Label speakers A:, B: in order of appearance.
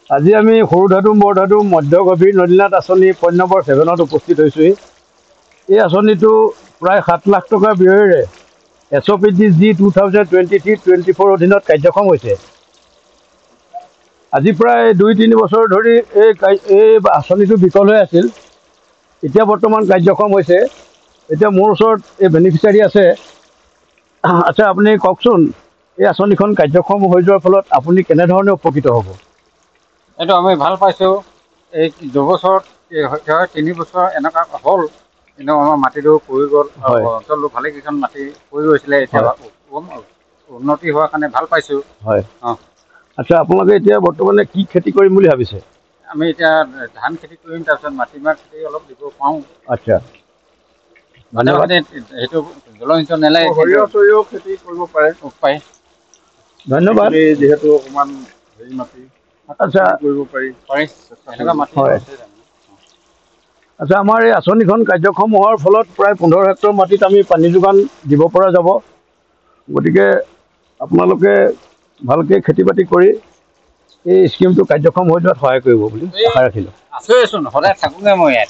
A: আজি আমি সৰুধাদু বৰধাদু মধ্য গভীৰ নদীনাথ আঁচনি পইণ্ট নম্বৰ 7ত উপস্থিত হৈছোঁহি। এই আঁচনিটো প্ৰায় 7 লাখ টকাৰ ব্যয়েৰে SOPDG 2023-24 অধীনত কাৰ্যক্ষম হৈছে। আজি প্ৰায় 2-3 বছৰ ধৰি এই আঁচনিটো বিকল হৈ আছিল। এতিয়া বৰ্তমান কাৰ্যক্ষম হৈছে। এতিয়া মোৰ ওচৰত এই বেনিফিচিয়াৰী আছে। আচ্ছা, আপুনি কওকচোন, এই আঁচনিখন কাৰ্যক্ষম হৈ যোৱাৰ ফলত আপুনি কেনেধৰণে উপকৃত হ'ব?
B: এইটো আমি ভাল পাইছোঁ। এই দুবছৰত 3 বছৰ এনেকুৱা হ'ল, কিন্তু আমাৰ মাটিটো পৰি গ'ল। অঞ্চলটো ভালেকেইখন মাটি পৰি গৈছিলে, এতিয়া উন্নতি হোৱাৰ কাৰণে ভাল পাইছোঁ।
A: হয়।
B: অঁ,
A: আচ্ছা, আপোনালোকে এতিয়া বৰ্তমানে কি খেতি কৰিম বুলি ভাবিছে?
B: আমি এতিয়া ধান খেতি কৰিম, তাৰপিছত মাটিমাহ খেতি অলপ দিব পাৰোঁ।
A: আচ্ছা,
B: ধন্যবাদ। সেইটো জলসিঞ্চন নেলাগে,
C: সৰিয়হ খেতি কৰিব পাৰে।
A: ধন্যবাদ।
C: যিহেতু অকণমান হেৰি মাটি
A: আচ্ছা,
C: কৰিব পাৰি।
B: এনেকুৱা মাটি
A: হয়।
B: আছে জানো?
A: আচ্ছা, আমাৰ এই আঁচনিখন কাৰ্যক্ষম হোৱাৰ ফলত প্ৰায় 15 হেক্টৰ মাটিত আমি পানী যোগান দিব পৰা যাব। গতিকে আপোনালোকে ভালকৈ খেতি বাতি কৰি এই স্কিমটো কাৰ্যক্ষম হৈ যোৱাত সহায় কৰিব বুলি আশা ৰাখিলোঁ।
B: আছোৱেচোন, সদায় থাকোঁগৈ মই ইয়াত।